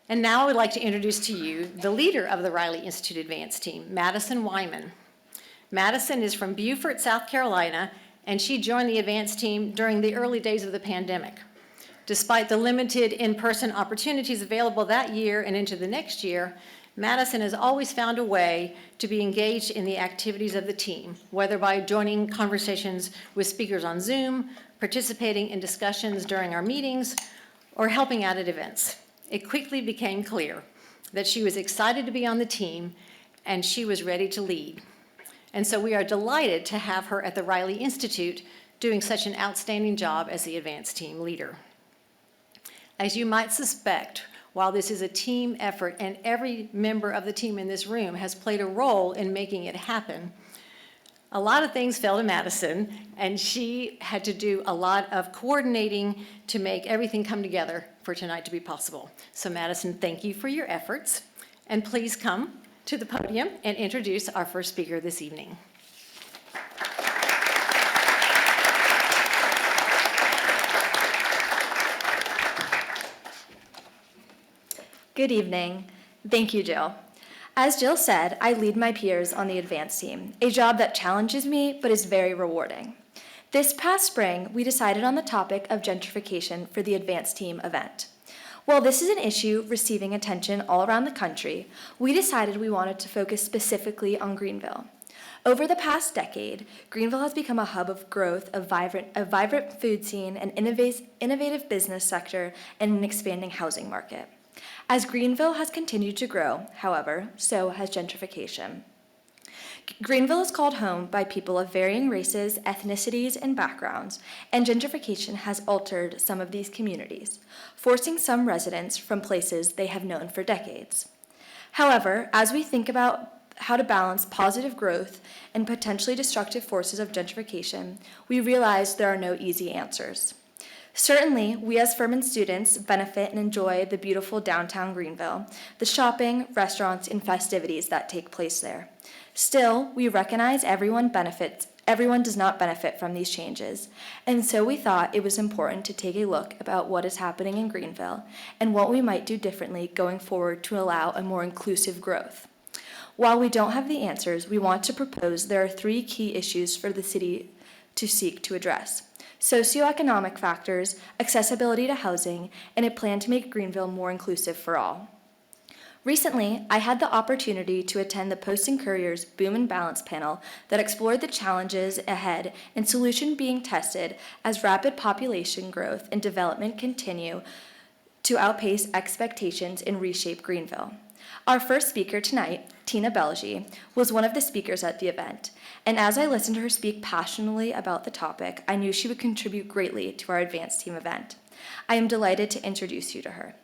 And now I would like to introduce to you the leader of the Riley Institute Advance team, Madison Wyman. Madison is from Beaufort, South Carolina, and she joined the Advance team during the early days of the pandemic. Despite the limited in-person opportunities available that year and into the next year, Madison has always found a way to be engaged in the activities of the team, whether by joining conversations with speakers on Zoom, participating in discussions during our meetings, or helping out at events. It quickly became clear that she was excited to be on the team and she was ready to lead. And so we are delighted to have her at the Riley Institute doing such an outstanding job as the Advance team leader. As you might suspect, while this is a team effort and every member of the team in this room has played a role in making it happen, a lot of things fell to Madison, and she had to do a lot of coordinating to make everything come together for tonight to be possible. So Madison, thank you for your efforts, and please come to the podium and introduce our first speaker this evening. Good evening. Thank you, Jill. As Jill said, I lead my peers on the Advance team, a job that challenges me but is very rewarding. This past spring, we decided on the topic of gentrification for the Advance team event. While this is an issue receiving attention all around the country, we decided we wanted to focus specifically on Greenville. Over the past decade, Greenville has become a hub of growth, a vibrant food scene, an innovative business sector, and an expanding housing market. As Greenville has continued to grow, however, so has gentrification. Greenville is called home by people of varying races, ethnicities, and backgrounds, and gentrification has altered some of these communities, forcing some residents from places they have known for decades. However, as we think about how to balance positive growth and potentially destructive forces of gentrification, we realize there are no easy answers. Certainly, we as Furman students benefit and enjoy the beautiful downtown Greenville, the shopping, restaurants, and festivities that take place there. Still, we recognize everyone does not benefit from these changes, and so we thought it was important to take a look about what is happening in Greenville and what we might do differently going forward to allow a more inclusive growth. While we don't have the answers, we want to propose there are 3 key issues for the city to seek to address: socioeconomic factors, accessibility to housing, and a plan to make Greenville more inclusive for all. Recently, I had the opportunity to attend the Post and Courier's Boom and Balance panel that explored the challenges ahead and solutions being tested as rapid population growth and development continue to outpace expectations and reshape Greenville. Our first speaker tonight, Tina Belgi, was one of the speakers at the event, and as I listened to her speak passionately about the topic, I knew she would contribute greatly to our Advance team event. I am delighted to introduce you to her.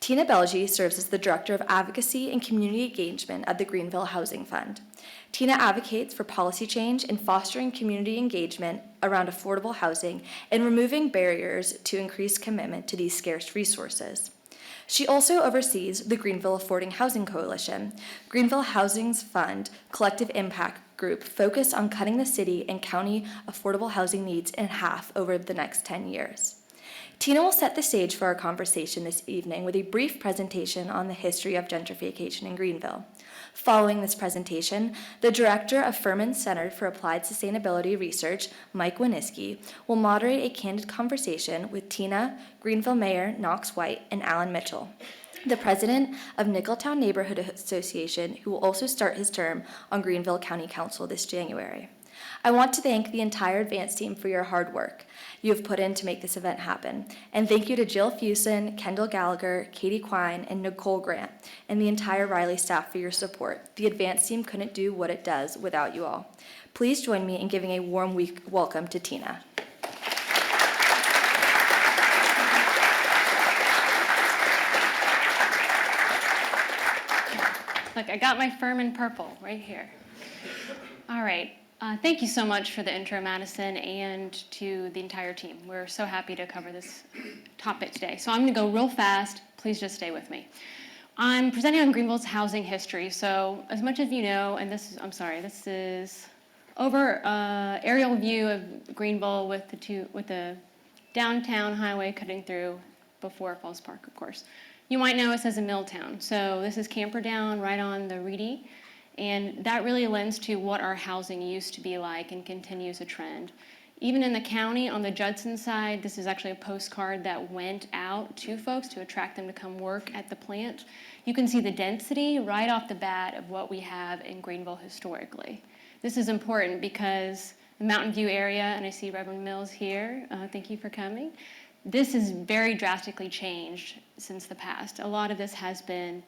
Tina Belgi serves as the Director of Advocacy and Community Engagement at the Greenville Housing Fund. Tina advocates for policy change and fostering community engagement around affordable housing and removing barriers to increase commitment to these scarce resources. She also oversees the Greenville Affording Housing Coalition, Greenville Housing's Fund collective impact group focused on cutting the city and county affordable housing needs in half over the next 10 years. Tina will set the stage for our conversation this evening with a brief presentation on the history of gentrification in Greenville. Following this presentation, the director of Furman's Center for Applied Sustainability Research, Mike Winiski, will moderate a candid conversation with Tina, Greenville Mayor Knox White, and Alan Mitchell, the president of Nicholtown Neighborhood Association, who will also start his term on Greenville County Council this January. I want to thank the entire Advance team for your hard work you have put in to make this event happen. And thank you to Jill Fusen, Kendall Gallagher, Katie Quine, and Nicole Grant, and the entire Riley staff for your support. The Advance team couldn't do what it does without you all. Please join me in giving a warm welcome to Tina. Look, I got my Furman purple right here. All right. Thank you so much for the intro, Madison, and to the entire team. We're so happy to cover this topic today. So I'm going to go real fast. Please just stay with me. I'm presenting on Greenville's housing history. So as much as you know, and this is over aerial view of Greenville with the downtown highway cutting through before Falls Park, of course. You might know us as a mill town. So this is Camperdown right on the Reedy. And that really lends to what our housing used to be like and continues a trend. Even in the county, on the Judson side, this is actually a postcard that went out to folks to attract them to come work at the plant. You can see the density right off the bat of what we have in Greenville historically. This is important because the Mountain View area, and I see Reverend Mills here, thank you for coming. This is very drastically changed since the past. A lot of this has been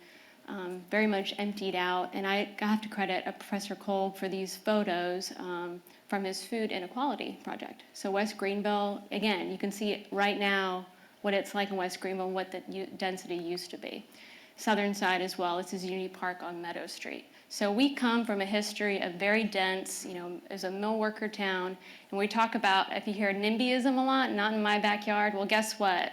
very much emptied out, and I have to credit Professor Kolb for these photos from his food inequality project. So West Greenville, again, you can see it right now what it's like in West Greenville and what the density used to be. Southern side as well, this is Unity Park on Meadow Street. So we come from a history of very dense, as a mill worker town, and we talk about, if you hear NIMBYism a lot, not in my backyard, well guess what?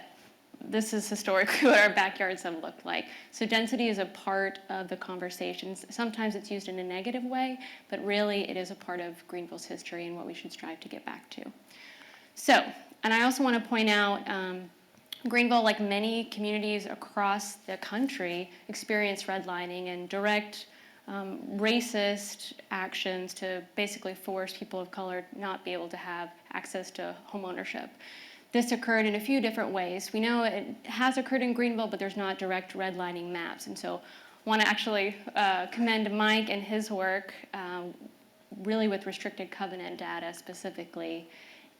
This is historically what our backyards have looked like. So density is a part of the conversations. Sometimes it's used in a negative way, but really it is a part of Greenville's history and what we should strive to get back to. So, and I also want to point out, Greenville, like many communities across the country, experienced redlining and direct racist actions to basically force people of color not be able to have access to home ownership. This occurred in a few different ways. We know it has occurred in Greenville, but there's not direct redlining maps. And so I want to actually commend Mike and his work, really with restricted covenant data specifically,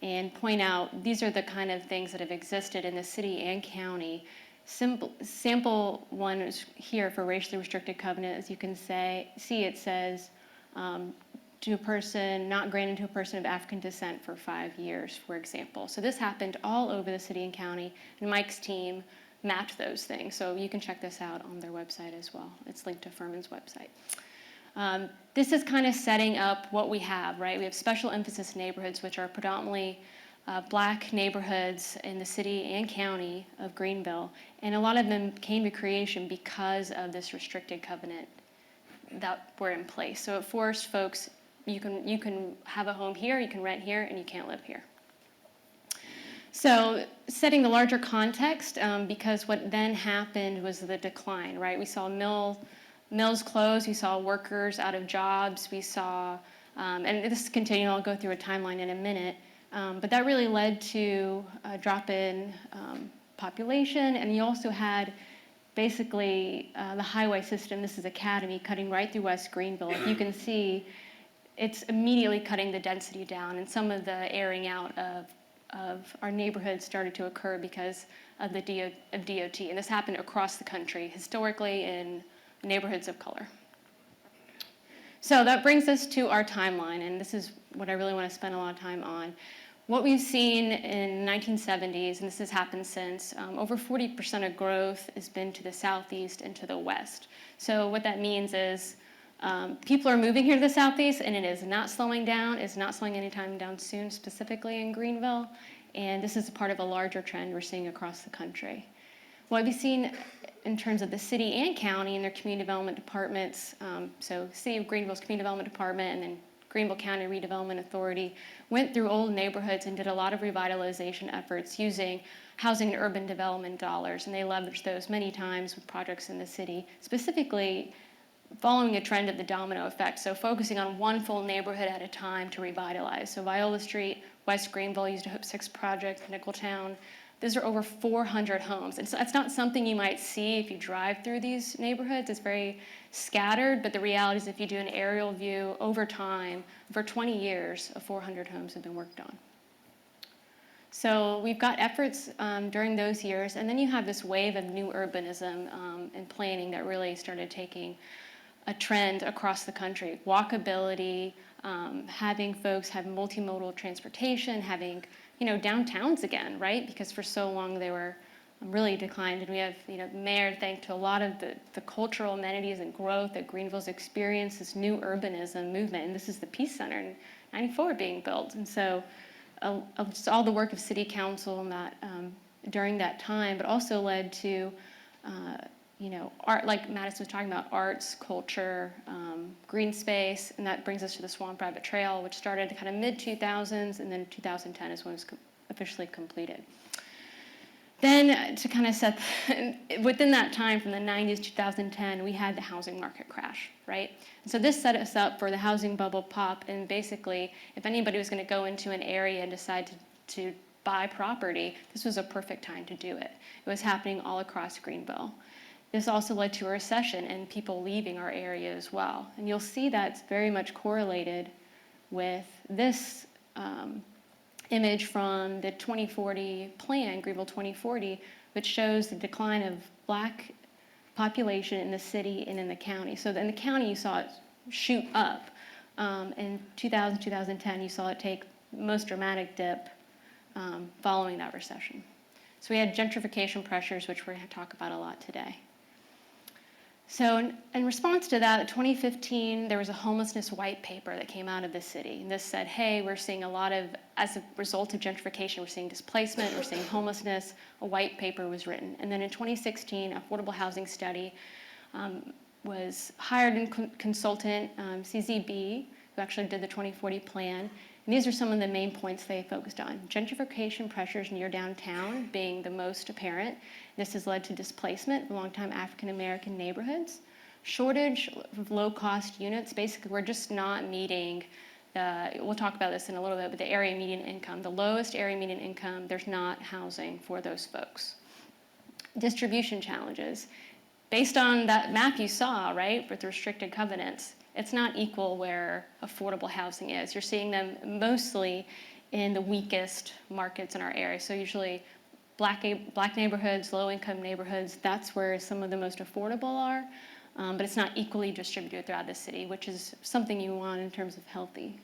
and point out these are the kind of things that have existed in the city and county. Sample one is here for racially restricted covenant. As you can see, it says, to a person, not granted to a person of African descent for 5 years, for example. So this happened all over the city and county, and Mike's team mapped those things. So you can check this out on their website as well. It's linked to Furman's website. This is kind of setting up what we have, right? We have special emphasis neighborhoods, which are predominantly Black neighborhoods in the city and county of Greenville, and a lot of them came to creation because of this restricted covenant that were in place. So it forced folks, you can have a home here, you can rent here, and you can't live here. So setting the larger context, because what then happened was the decline, right? We saw mills close, we saw workers out of jobs, we saw, and this is continuing, I'll go through a timeline in a minute, but that really led to a drop in population, and you also had basically the highway system. This is Academy cutting right through West Greenville. If you can see, it's immediately cutting the density down, and some of the airing out of our neighborhoods started to occur because of the DOT, and this happened across the country, historically in neighborhoods of color. So that brings us to our timeline, and this is what I really want to spend a lot of time on. What we've seen in the 1970s, and this has happened since, over 40% of growth has been to the southeast and to the west. So what that means is people are moving here to the southeast, and it is not slowing down. It's not slowing anytime down soon, specifically in Greenville. And this is a part of a larger trend we're seeing across the country. What we've seen in terms of the city and county and their community development departments, so City of Greenville's Community Development Department and then Greenville County Redevelopment Authority went through old neighborhoods and did a lot of revitalization efforts using housing and urban development dollars, and they leveraged those many times with projects in the city, specifically following a trend of the domino effect, so focusing on one full neighborhood at a time to revitalize. So Viola Street, West Greenville used a Hope 6 project, Nickeltown. Those are over 400 homes. And so it's not something you might see if you drive through these neighborhoods. It's very scattered, but the reality is if you do an aerial view over time, for 20 years, 400 homes have been worked on. So we've got efforts during those years, and then you have this wave of new urbanism and planning that really started taking a trend across the country. Walkability, having folks have multimodal transportation, having downtowns again, right? Because for so long they were really declined, and we have the mayor thanked to a lot of the cultural amenities and growth that Greenville's experienced, this new urbanism movement, and this is the Peace Center in '94 being built, and so just all the work of city council and that during that time, but also led to art, like Madison was talking about, arts, culture, green space, and that brings us to the Swamp Rabbit Trail, which started kind of mid-2000s, and then 2010 is when it was officially completed. Then to kind of set, within that time from the 90s to 2010, we had the housing market crash, right? And so this set us up for the housing bubble pop, and basically, if anybody was going to go into an area and decide to buy property, this was a perfect time to do it. It was happening all across Greenville. This also led to a recession and people leaving our area as well. And you'll see that's very much correlated with this image from the 2040 plan, Greenville 2040, which shows the decline of Black population in the city and in the county. So in the county, you saw it shoot up. In 2000, 2010, you saw it take the most dramatic dip following that recession. So we had gentrification pressures, which we're going to talk about a lot today. So in response to that, in 2015, there was a homelessness white paper that came out of the city. And this said, hey, we're seeing a lot of, as a result of gentrification, we're seeing displacement, we're seeing homelessness. A white paper was written. And then in 2016, Affordable Housing Study was hired and consultant, CZB, who actually did the 2040 plan. And these are some of the main points they focused on. Gentrification pressures near downtown being the most apparent. This has led to displacement of longtime African American neighborhoods. Shortage of low-cost units. Basically, we're just not meeting we'll talk about this in a little bit, but the area median income. The lowest area median income, there's not housing for those folks. Distribution challenges. Based on that map you saw, right, with the restricted covenants, it's not equal where affordable housing is. You're seeing them mostly in the weakest markets in our area. So usually black neighborhoods, low-income neighborhoods, that's where some of the most affordable are. But it's not equally distributed throughout the city, which is something you want in terms of healthy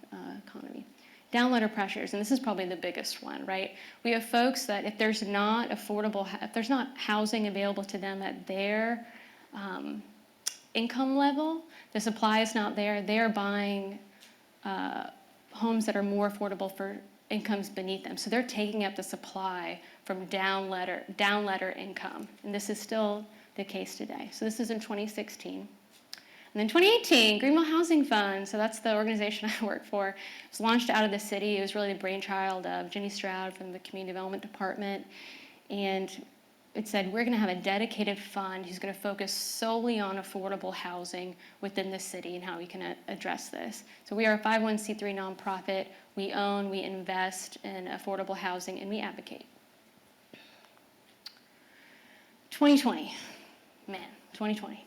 economy. Downloader pressures, and this is probably the biggest one, right? We have folks that if there's not housing available to them at their income level, the supply is not there, they're buying homes that are more affordable for incomes beneath them. So they're taking up the supply from down letter income. And this is still the case today. So this is in 2016. And then 2018, Greenville Housing Fund, so that's the organization I work for, was launched out of the city. It was really the brainchild of Jenny Stroud from the Community Development Department. And it said, we're going to have a dedicated fund who's going to focus solely on affordable housing within the city and how we can address this. So we are a 501c3 nonprofit. We own, we invest in affordable housing, and we advocate. 2020. Man, 2020.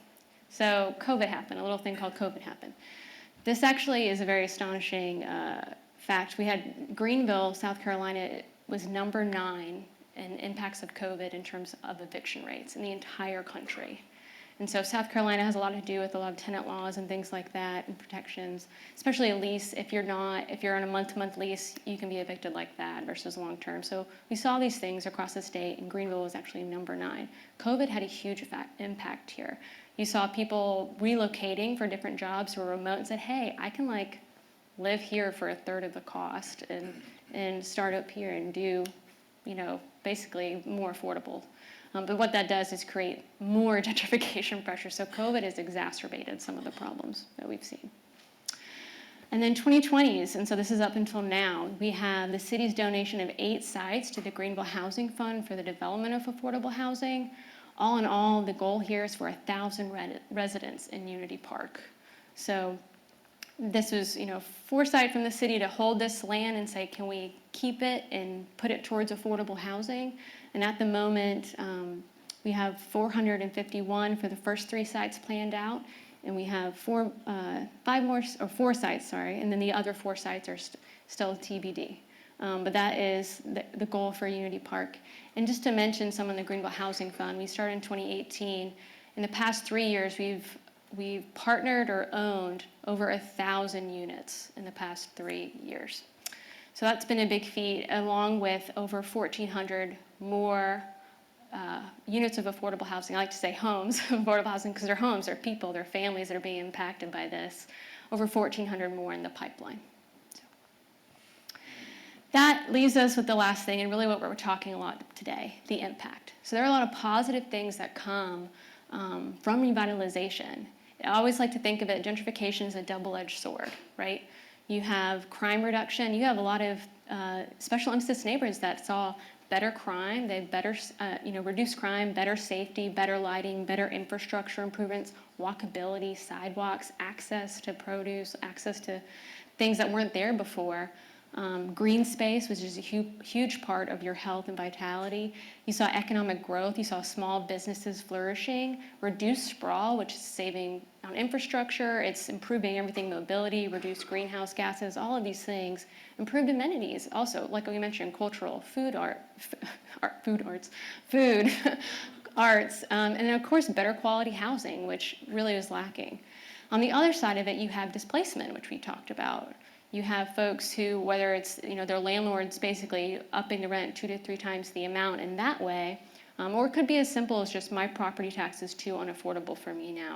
So COVID happened, a little thing called COVID happened. This actually is a very astonishing fact. We had Greenville, South Carolina, was number 9 in impacts of COVID in terms of eviction rates in the entire country. And so South Carolina has a lot to do with a lot of tenant laws and things like that and protections, especially a lease. If you're on a month-to-month lease, you can be evicted like that versus long-term. So we saw these things across the state, and Greenville was actually number 9. COVID had a huge impact here. You saw people relocating for different jobs who were remote and said, hey, I can live here for a third of the cost and start up here and do, basically more affordable. But what that does is create more gentrification pressure. So COVID has exacerbated some of the problems that we've seen. And then 2020s, and so this is up until now, we have the city's donation of 8 sites to the Greenville Housing Fund for the development of affordable housing. All in all, the goal here is for 1,000 residents in Unity Park. So this was, foresight from the city to hold this land and say, can we keep it and put it towards affordable housing? And at the moment, we have 451 for the first 3 sites planned out, and we have 4 sites, and then the other 4 sites are still TBD. But that is the goal for Unity Park. And just to mention some of the Greenville Housing Fund, we started in 2018. In the past 3 years, we've partnered or owned over 1,000 units in the past 3 years. So that's been a big feat, along with over 1,400 more units of affordable housing. I like to say homes of affordable housing because they're homes, they're people, they're families that are being impacted by this. Over 1,400 more in the pipeline. So that leaves us with the last thing, and really what we're talking a lot today, the impact. So there are a lot of positive things that come from revitalization. I always like to think of it, gentrification as a double-edged sword, right? You have crime reduction. You have a lot of special emphasis neighborhoods that saw better crime, they have better, reduced crime, better safety, better lighting, better infrastructure improvements, walkability, sidewalks, access to produce, access to things that weren't there before. Green space, which is a huge part of your health and vitality. You saw economic growth, you saw small businesses flourishing, reduced sprawl, which is saving on infrastructure, it's improving everything, mobility, reduced greenhouse gases, all of these things. Improved amenities, also, like we mentioned, cultural, food, arts, and then of course better quality housing, which really was lacking. On the other side of it, you have displacement, which we talked about. You have folks who, whether it's their landlords basically upping the rent 2 to 3 times the amount in that way, or it could be as simple as just my property tax is too unaffordable for me now,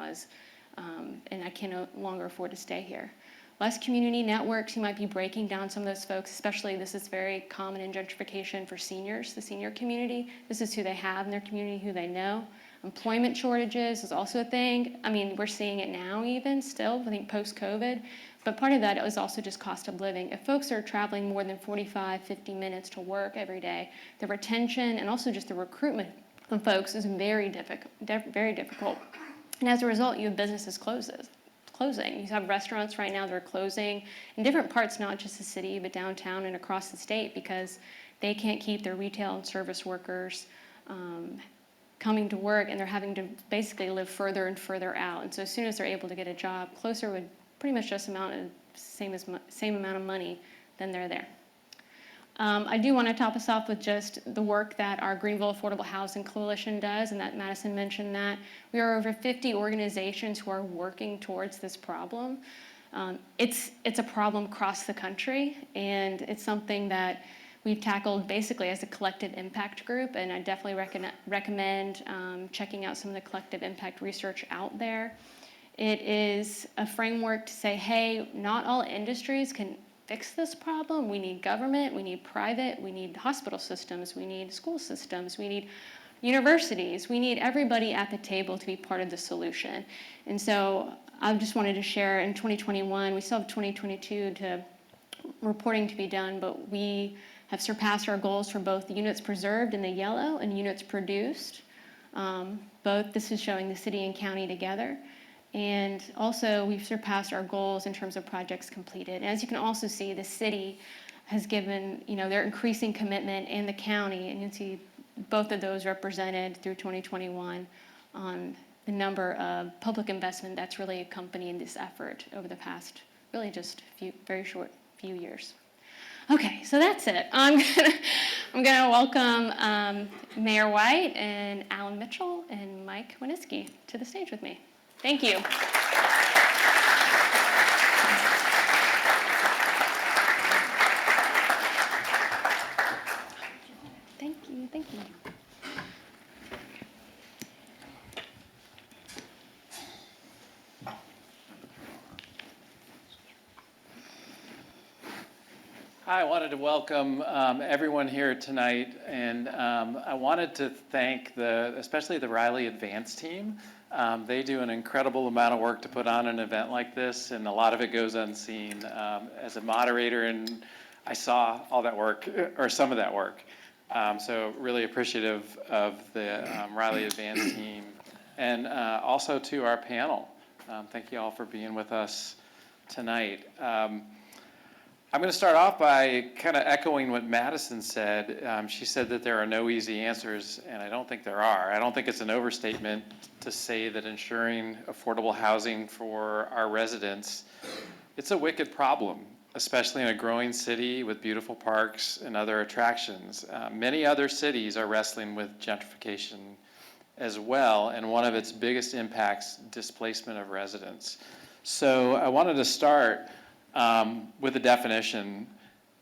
and I can no longer afford to stay here. Less community networks, you might be breaking down some of those folks, especially this is very common in gentrification for seniors, the senior community. This is who they have in their community, who they know. Employment shortages is also a thing. I mean, we're seeing it now even still, I think post-COVID. But part of that is also just cost of living. If folks are traveling more than 45, 50 minutes to work every day, the retention and also just the recruitment of folks is very difficult. And as a result, you have businesses closing. You have restaurants right now that are closing in different parts, not just the city, but downtown and across the state, because they can't keep their retail and service workers coming to work, and they're having to basically live further and further out. And so as soon as they're able to get a job closer with pretty much just same amount of money, then they're there. I do want to top us off with just the work that our Greenville Affordable Housing Coalition does, and that Madison mentioned that. We are over 50 organizations who are working towards this problem. It's a problem across the country, and it's something that we've tackled basically as a collective impact group, and I definitely recommend checking out some of the collective impact research out there. It is a framework to say, hey, not all industries can fix this problem. We need government, we need private, we need hospital systems, we need school systems, we need universities, we need everybody at the table to be part of the solution. And so I just wanted to share in 2021, we still have 2022 reporting to be done, but we have surpassed our goals for both the units preserved in the yellow and units produced. Both, this is showing the city and county together. And also, we've surpassed our goals in terms of projects completed. And as you can also see, the city has given, their increasing commitment, and the county, and you can see both of those represented through 2021 on the number of public investment that's really accompanying this effort over the past, really just very short few years. Okay, so that's it. I'm gonna welcome Mayor White and Alan Mitchell and Mike Winiski to the stage with me. Thank you. Thank you. Hi, I wanted to welcome everyone here tonight, and I wanted to thank especially the Riley Advance team. They do an incredible amount of work to put on an event like this, and a lot of it goes unseen. As a moderator, and I saw all that work, or some of that work. So really appreciative of the Riley Advance team, and also to our panel. Thank you all for being with us tonight. I'm going to start off by kind of echoing what Madison said. She said that there are no easy answers, and I don't think there are. I don't think it's an overstatement to say that ensuring affordable housing for our residents, it's a wicked problem, especially in a growing city with beautiful parks and other attractions. Many other cities are wrestling with gentrification as well, and one of its biggest impacts, displacement of residents. So I wanted to start with a definition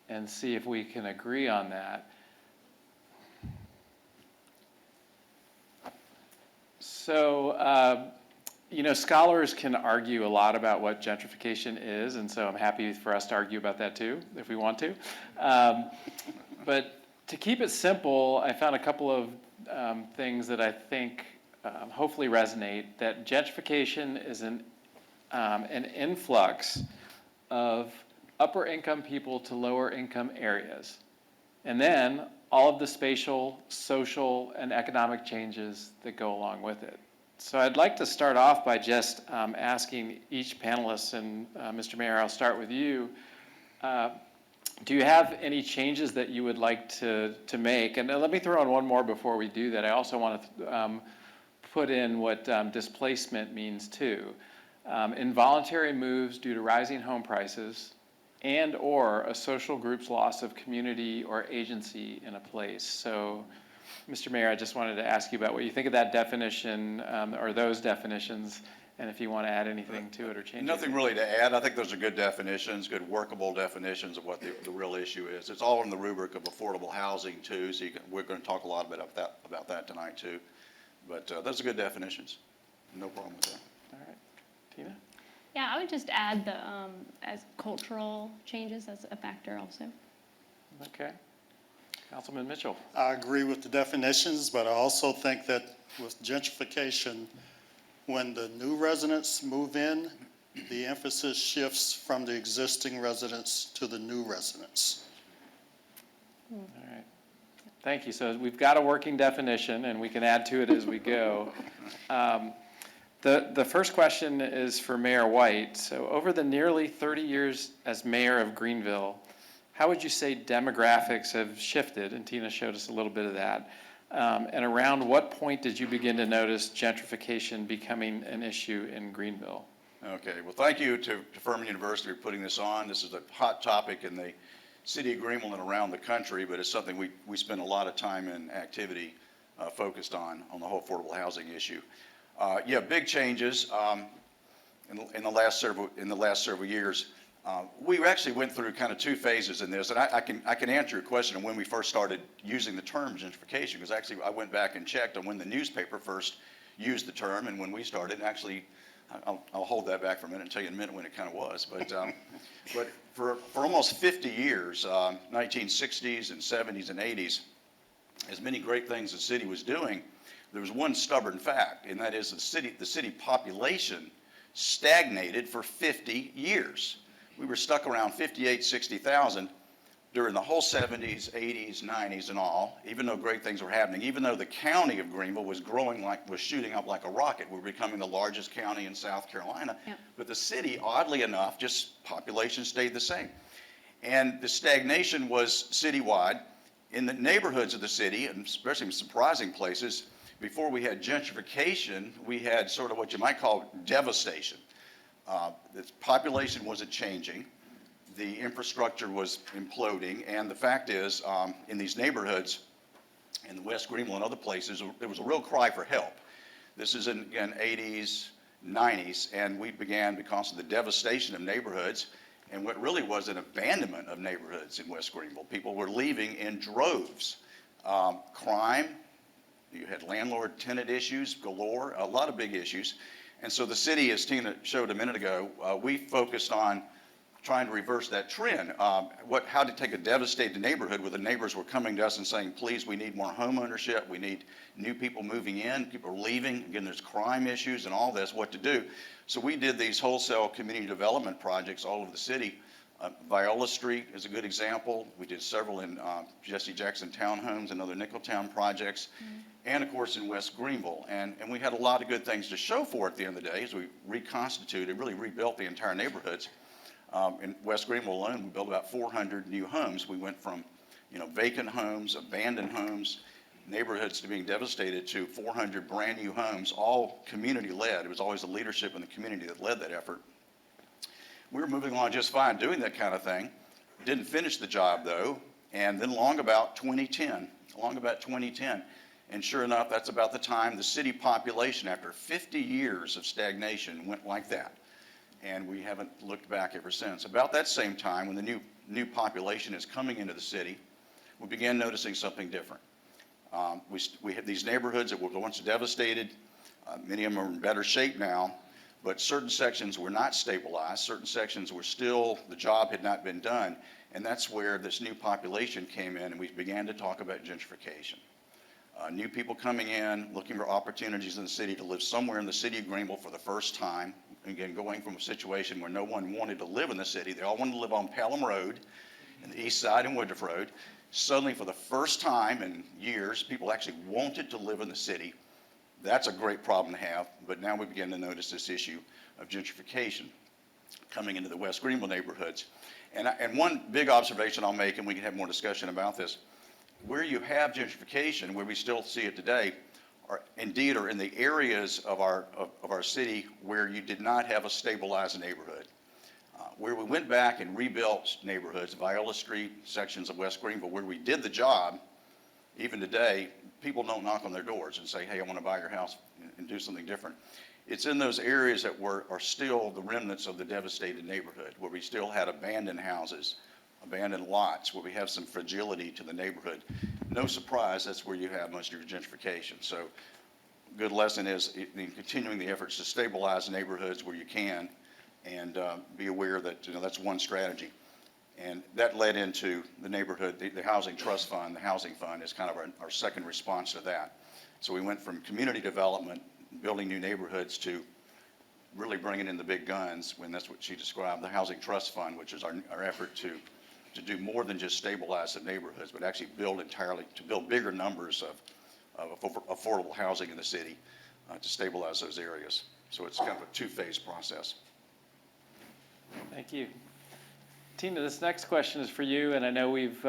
and see if we can agree on that. So, scholars can argue a lot about what gentrification is, and so I'm happy for us to argue about that too, if we want to. But to keep it simple, I found a couple of things that I think hopefully resonate, that gentrification is an influx of upper income people to lower income areas. And then all of the spatial, social, and economic changes that go along with it. So I'd like to start off by just asking each panelist, and Mr. Mayor, I'll start with you. Do you have any changes that you would like to make? And let me throw in one more before we do that. I also want to put in what displacement means too. Involuntary moves due to rising home prices and or a social group's loss of community or agency in a place. So, Mr. Mayor, I just wanted to ask you about what you think of that definition or those definitions, and if you want to add anything to it or change Nothing really to add. I think those are good definitions, good workable definitions of what the real issue is. It's all in the rubric of affordable housing too, so we're going to talk a lot about that tonight too. But those are good definitions. No problem with that. All right. Tina? Yeah, I would just add the as cultural changes as a factor also. Okay. Councilman Mitchell. I agree with the definitions, but I also think that with gentrification, when the new residents move in, the emphasis shifts from the existing residents to the new residents. All right. Thank you. So we've got a working definition, and we can add to it as we go. The first question is for Mayor White. So over the nearly 30 years as mayor of Greenville, how would you say demographics have shifted? And Tina showed us a little bit of that. And around what point did you begin to notice gentrification becoming an issue in Greenville? Okay. Well, thank you to Furman University for putting this on. This is a hot topic in the city of Greenville and around the country, but it's something we spend a lot of time and activity focused on the whole affordable housing issue. Yeah, big changes in the last several years. We actually went through kind of two phases in this, and I can answer your question on when we first started using the term gentrification, because actually I went back and checked on when the newspaper first used the term and when we started. And actually, I'll hold that back for a minute and tell you in a minute when it kind of was. But for almost 50 years, 1960s and 70s and 80s, as many great things the city was doing, there was one stubborn fact, and that is the city population stagnated for 50 years. We were stuck around 58, 60,000 during the whole 70s, 80s, 90s, and all, even though great things were happening, even though the county of Greenville was shooting up like a rocket. We were becoming the largest county in South Carolina. Yep. But the city, oddly enough, just population stayed the same. And the stagnation was citywide. In the neighborhoods of the city, and especially in surprising places, before we had gentrification, we had sort of what you might call devastation. The population wasn't changing, the infrastructure was imploding, and the fact is, in these neighborhoods, in the West Greenville and other places, there was a real cry for help. This is in, again, 80s, 90s, and we began because of the devastation of neighborhoods, and what really was an abandonment of neighborhoods in West Greenville. People were leaving in droves. Crime, you had landlord-tenant issues galore, a lot of big issues. And so the city, as Tina showed a minute ago, we focused on trying to reverse that trend. How to take a devastated neighborhood where the neighbors were coming to us and saying, please, we need more home ownership, we need new people moving in, people are leaving, again, there's crime issues and all this, what to do. So we did these wholesale community development projects all over the city. Viola Street is a good example. We did several in Jesse Jackson Townhomes and other Nickeltown projects. Mm-hmm. And of course in West Greenville. And we had a lot of good things to show for it at the end of the day as we reconstituted, really rebuilt the entire neighborhoods. In West Greenville alone, we built about 400 new homes. We went from, vacant homes, abandoned homes, neighborhoods to being devastated to 400 brand new homes, all community led. It was always the leadership in the community that led that effort. We were moving along just fine doing that kind of thing. Didn't finish the job though. And then along about 2010, and sure enough, that's about the time the city population, after 50 years of stagnation, went like that. And we haven't looked back ever since. About that same time, when the new population is coming into the city, we began noticing something different. We had these neighborhoods that were once devastated. Many of them are in better shape now, but certain sections were not stabilized. Certain sections were still, the job had not been done. And that's where this new population came in, and we began to talk about gentrification. New people coming in, looking for opportunities in the city to live somewhere in the city of Greenville for the first time. Again, going from a situation where no one wanted to live in the city. They all wanted to live on Pelham Road and the east side and Woodruff Road. Suddenly, for the first time in years, people actually wanted to live in the city. That's a great problem to have, but now we begin to notice this issue of gentrification coming into the West Greenville neighborhoods. And one big observation I'll make, and we can have more discussion about this, where you have gentrification, where we still see it today, are in the areas of our city where you did not have a stabilized neighborhood. Where we went back and rebuilt neighborhoods, Viola Street, sections of West Greenville, where we did the job, even today, people don't knock on their doors and say, hey, I want to buy your house and do something different. It's in those areas that are still the remnants of the devastated neighborhood, where we still had abandoned houses, abandoned lots, where we have some fragility to the neighborhood. No surprise, that's where you have most of your gentrification. So good lesson is in continuing the efforts to stabilize neighborhoods where you can, and be aware that that's one strategy. And that led into the neighborhood, the Housing Trust Fund. The Housing Fund is kind of our second response to that. So we went from community development, building new neighborhoods, to really bringing in the big guns, when that's what she described, the Housing Trust Fund, which is our effort to do more than just stabilize the neighborhoods, but actually build bigger numbers of affordable housing in the city to stabilize those areas. So it's kind of a two-phase process. Thank you. Tina, this next question is for you, and I know we've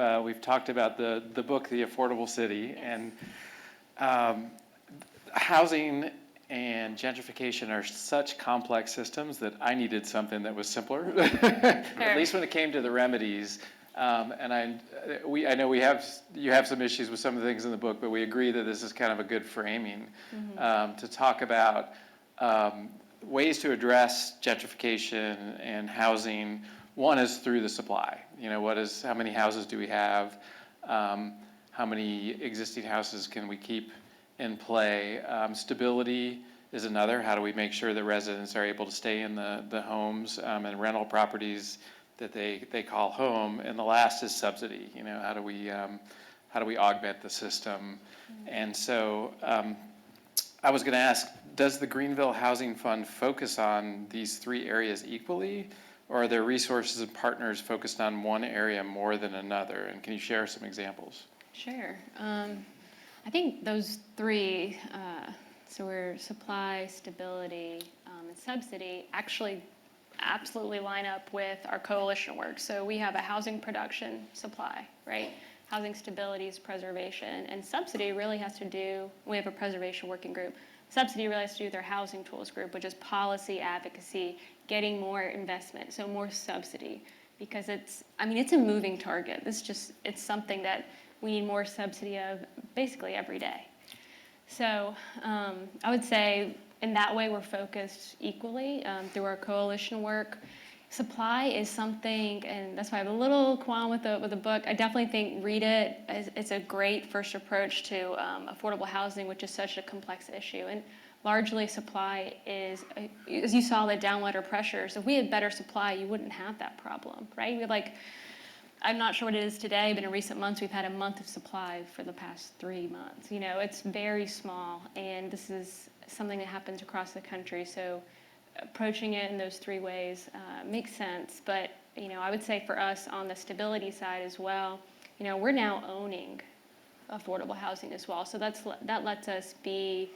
talked about the book, The Affordable City, and housing and gentrification are such complex systems that I needed something that was simpler, at least when it came to the remedies. And I know you have some issues with some of the things in the book, but we agree that this is kind of a good framing to talk about ways to address gentrification and housing. One is through the supply. How many houses do we have? How many existing houses can we keep in play? Stability is another. How do we make sure that residents are able to stay in the homes and rental properties that they call home? And the last is subsidy. How do we augment the system? And so I was going to ask, does the Greenville Housing Fund focus on these three areas equally, or are there resources and partners focused on one area more than another? And can you share some examples? Sure. I think those three, so we're supply, stability, and subsidy, actually absolutely line up with our coalition work. So we have a housing production supply, right? Housing stability is preservation, and subsidy really has to do, we have a preservation working group. Subsidy really has to do with our housing tools group, which is policy advocacy, getting more investment, so more subsidy, because it's a moving target. It's something that we need more subsidy of basically every day. So I would say in that way we're focused equally through our coalition work. Supply is something, and that's why I have a little qualm with the book. I definitely think read it. It's a great first approach to affordable housing, which is such a complex issue. And largely supply is, as you saw, the downwater pressures. If we had better supply, you wouldn't have that problem, right? I'm not sure what it is today, but in recent months, we've had a month of supply for the past 3 months. It's very small, and this is something that happens across the country. So approaching it in those three ways makes sense. But, I would say for us on the stability side as well, we're now owning affordable housing as well. So that lets us be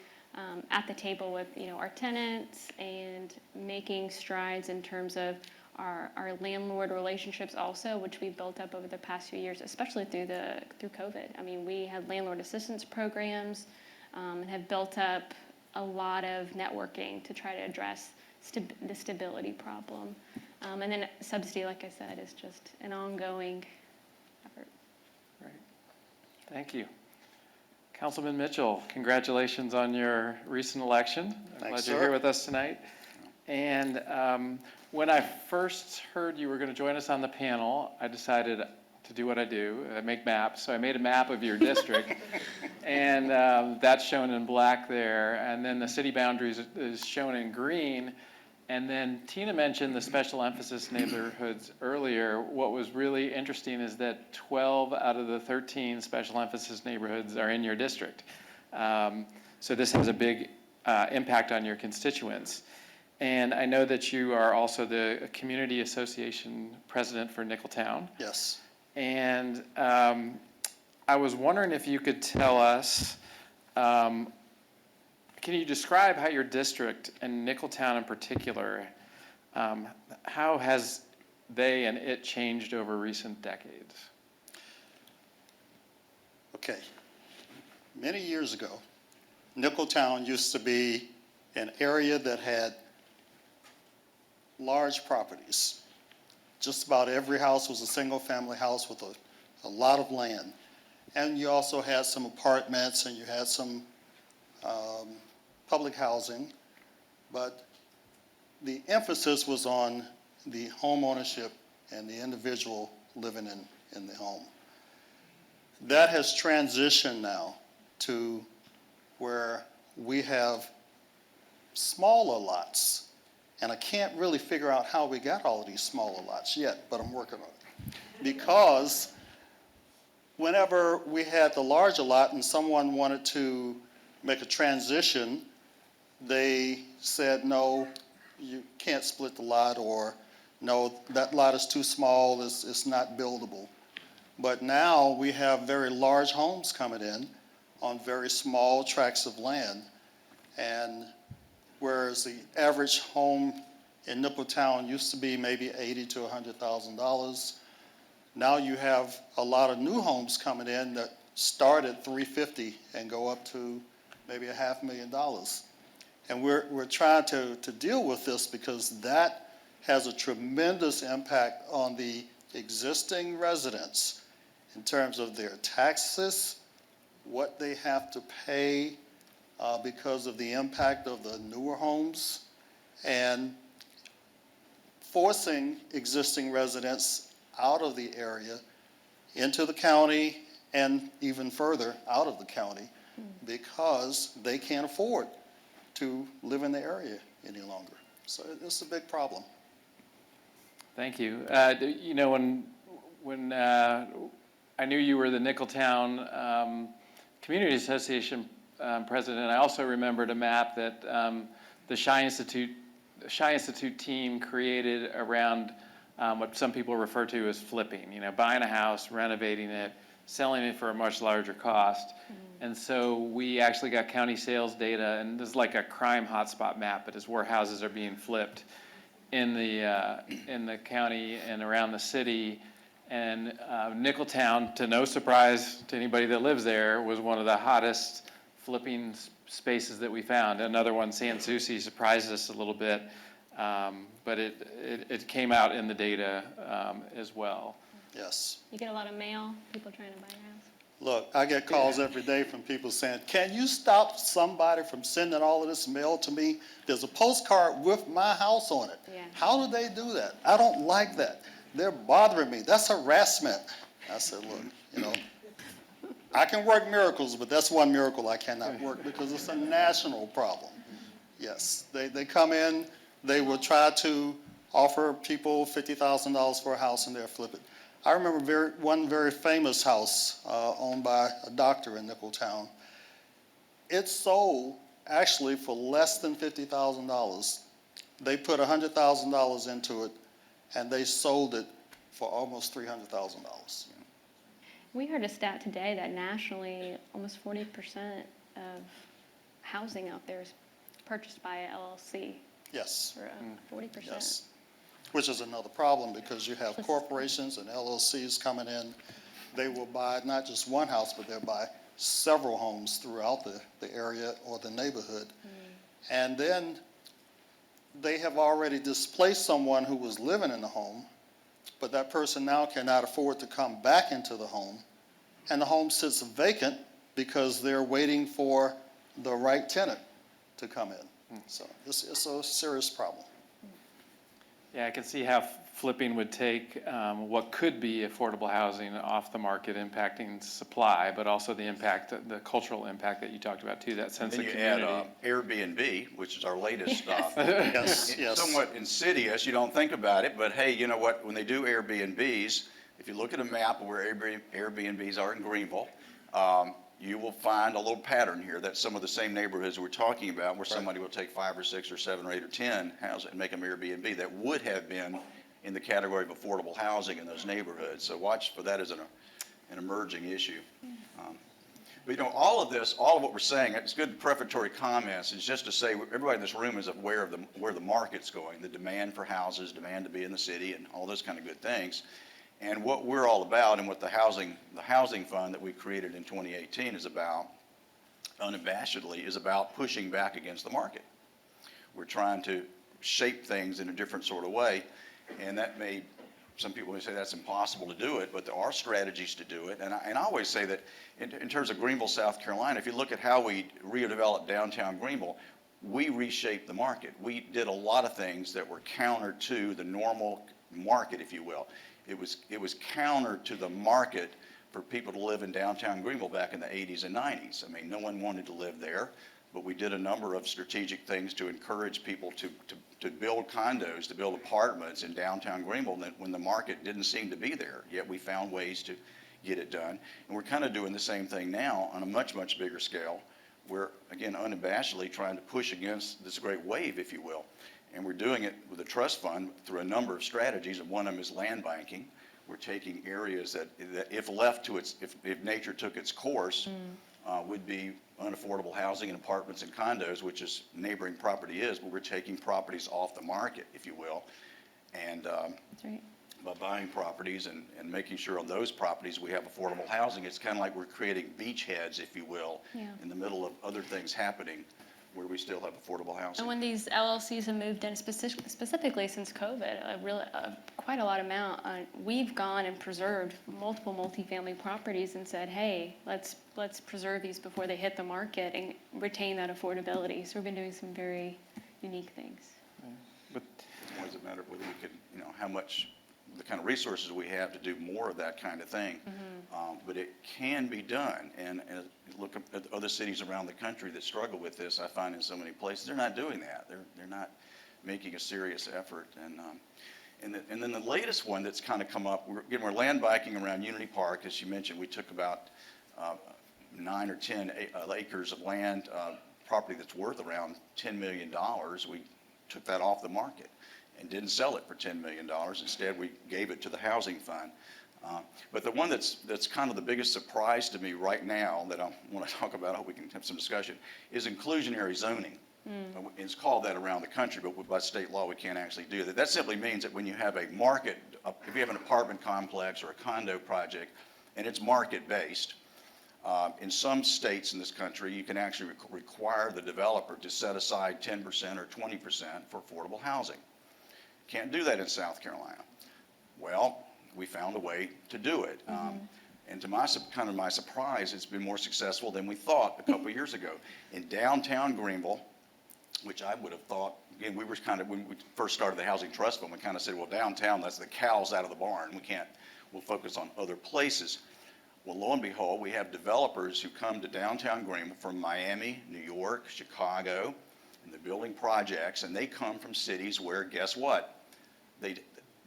at the table with, our tenants and making strides in terms of our landlord relationships also, which we built up over the past few years, especially through COVID. We had landlord assistance programs and have built up a lot of networking to try to address the stability problem. And then subsidy, like I said, is just an ongoing effort. Right. Thank you. Councilman Mitchell, congratulations on your recent election. I'm glad you're here with us tonight. And when I first heard you were going to join us on the panel, I decided to do what I do. I make maps. So I made a map of your district, and that's shown in black there. And then the city boundaries is shown in green. And then Tina mentioned the special emphasis neighborhoods earlier. What was really interesting is that 12 out of the 13 special emphasis neighborhoods are in your district. So this has a big impact on your constituents. And I know that you are also the Community Association President for Nicholtown. Yes. And I was wondering if you could tell us, can you describe how your district and Nicholtown in particular, how has they and it changed over recent decades? Okay. Many years ago, Nicholtown used to be an area that had large properties. Just about every house was a single-family house with a lot of land. And you also had some apartments and you had some public housing. But the emphasis was on the home ownership and the individual living in the home. That has transitioned now to where we have smaller lots. And I can't really figure out how we got all of these smaller lots yet, but I'm working on it. Because whenever we had the larger lot and someone wanted to make a transition, they said, no, you can't split the lot, or no, that lot is too small, it's not buildable. But now we have very large homes coming in on very small tracts of land. And whereas the average home in Nicholtown used to be maybe $80,000 to $100,000, now you have a lot of new homes coming in that start at $350,000 and go up to maybe $500,000. And we're trying to deal with this because that has a tremendous impact on the existing residents in terms of their taxes, what they have to pay because of the impact of the newer homes, and forcing existing residents out of the area into the county and even further out of the county because they can't afford to live in the area any longer. So it's a big problem. Thank you. You know, when I knew you were the Nicholtown Community Association president, I also remembered a map that the Shy Institute team created around what some people refer to as flipping, you know, buying a house, renovating it, selling it for a much larger cost. And so we actually got county sales data, and this is like a crime hotspot map, but it's where houses are being flipped in the county and around the city. And Nicholtown, to no surprise to anybody that lives there, was one of the hottest flipping spaces that we found. Another one, Sans Souci, surprised us a little bit, but it came out in the data as well. Yes. You get a lot of mail, people trying to buy your house? Look, I get calls every day from people saying, can you stop somebody from sending all of this mail to me? There's a postcard with my house on it. Yeah. How do they do that? I don't like that. They're bothering me. That's harassment. I said, look, you know, I can work miracles, but that's one miracle I cannot work because it's a national problem. Yes, they come in, they will try to offer people $50,000 for a house and they'll flip it. I remember one very famous house owned by a doctor in Nicholtown. It sold actually for less than $50,000. They put $100,000 into it, and they sold it for almost $300,000. We heard a stat today that nationally, almost 40% of housing out there is purchased by a LLC. Yes. For 40%. Yes. Which is another problem because you have corporations and LLCs coming in. They will buy not just one house, but they'll buy several homes throughout the area or the neighborhood. And then they have already displaced someone who was living in the home, but that person now cannot afford to come back into the home. And the home sits vacant because they're waiting for the right tenant to come in. So it's a serious problem. Yeah, I can see how flipping would take what could be affordable housing off the market, impacting supply, but also the impact, the cultural impact that you talked about too, that sense of Then you community. add Airbnb, which is our latest stuff. Yes, It's yes. somewhat insidious, you don't think about it, but hey, you know what, when they do Airbnbs, if you look at a map of where Airbnbs are in Greenville, you will find a little pattern here that some of the same neighborhoods we're talking about, where somebody will take 5 or 6 or 7 or 8 or 10 houses and make them Airbnb that would have been in the category of affordable housing in those neighborhoods. So watch for that as an emerging issue. But all of this, all of what we're saying, it's good prefatory comments, is just to say everybody in this room is aware of where the market's going, the demand for houses, demand to be in the city, and all those kind of good things. And what we're all about, and what the housing fund that we created in 2018 is about, unabashedly, is about pushing back against the market. We're trying to shape things in a different sort of way, and some people may say that's impossible to do it, but there are strategies to do it. And I always say that in terms of Greenville, South Carolina, if you look at how we redeveloped downtown Greenville, we reshaped the market. We did a lot of things that were counter to the normal market, if you will. It was counter to the market for people to live in downtown Greenville back in the 80s and 90s. I mean, no one wanted to live there, but we did a number of strategic things to encourage people to build condos, to build apartments in downtown Greenville when the market didn't seem to be there. Yet we found ways to get it done. And we're kind of doing the same thing now on a much, much bigger scale. We're, again, unabashedly trying to push against this great wave, if you will. And we're doing it with a trust fund through a number of strategies, and one of them is land banking. We're taking areas that if left to if nature took its course, would be unaffordable housing and apartments and condos, which is neighboring property is, but we're taking properties off the market, if you will. And That's right. by buying properties and making sure on those properties we have affordable housing, it's kind of like we're creating beachheads, if you will, in the middle of other things happening where we still have affordable housing. And when these LLCs have moved in, specifically since COVID, quite a lot amount, we've gone and preserved multiple multifamily properties and said, hey, let's preserve these before they hit the market and retain that affordability. So we've been doing some very unique things. But It's always a matter of whether we could, how much, the kind of resources we have to do more of that kind of thing. But it can be done. And look at other cities around the country that struggle with this. I find in so many places they're not doing that. They're not making a serious effort. And then the latest one that's kind of come up, we're land banking around Unity Park. As you mentioned, we took about 9 or 10 acres of land, property that's worth around $10 million. We took that off the market and didn't sell it for $10 million. Instead, we gave it to the housing fund. But the one that's kind of the biggest surprise to me right now that I want to talk about, I hope we can have some discussion, is inclusionary zoning. It's called that around the country, but by state law, we can't actually do that. That simply means that when you have a market, if you have an apartment complex or a condo project, and it's market-based, in some states in this country, you can actually require the developer to set aside 10% or 20% for affordable housing. Can't do that in South Carolina. Well, we found a way to do it. And to my surprise, it's been more successful than we thought a couple of years ago. In downtown Greenville, which I would have thought, again, we were when we first started the Housing Trust Fund, we kind of said, well, downtown, that's the cows out of the barn. We'll focus on other places. Well, lo and behold, we have developers who come to downtown Greenville from Miami, New York, Chicago, and they're building projects, and they come from cities where, guess what?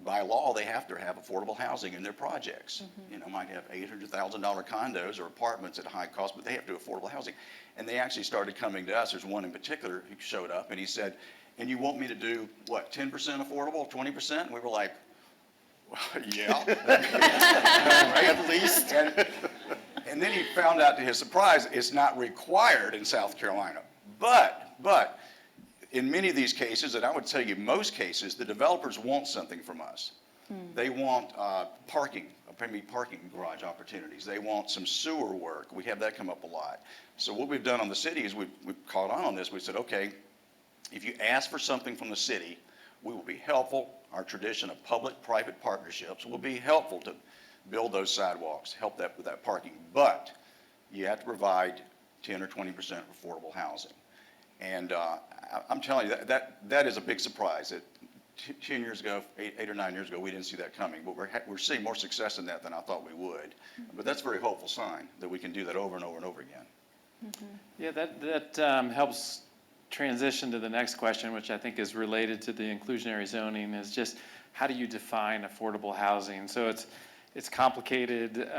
By law, they have to have affordable housing in their projects. Might have $800,000 condos or apartments at high cost, but they have to do affordable housing. And they actually started coming to us. There's one in particular who showed up, and he said, and you want me to do, what, 10% affordable, 20%? And we were like, well, yeah. At least. And then he found out to his surprise, it's not required in South Carolina. But in many of these cases, and I would tell you most cases, the developers want something from us. They want parking garage opportunities. They want some sewer work. We have that come up a lot. So what we've done on the city is we've caught on this. We said, okay, if you ask for something from the city, we will be helpful. Our tradition of public-private partnerships will be helpful to build those sidewalks, help that with that parking. But you have to provide 10 or 20% affordable housing. And I'm telling you, that is a big surprise. 10 years ago, 8 or 9 years ago, we didn't see that coming. But we're seeing more success in that than I thought we would. But that's a very hopeful sign that we can do that over and over and over again. yeah, that helps transition to the next question, which I think is related to the inclusionary zoning, is just how do you define affordable housing? So it's complicated,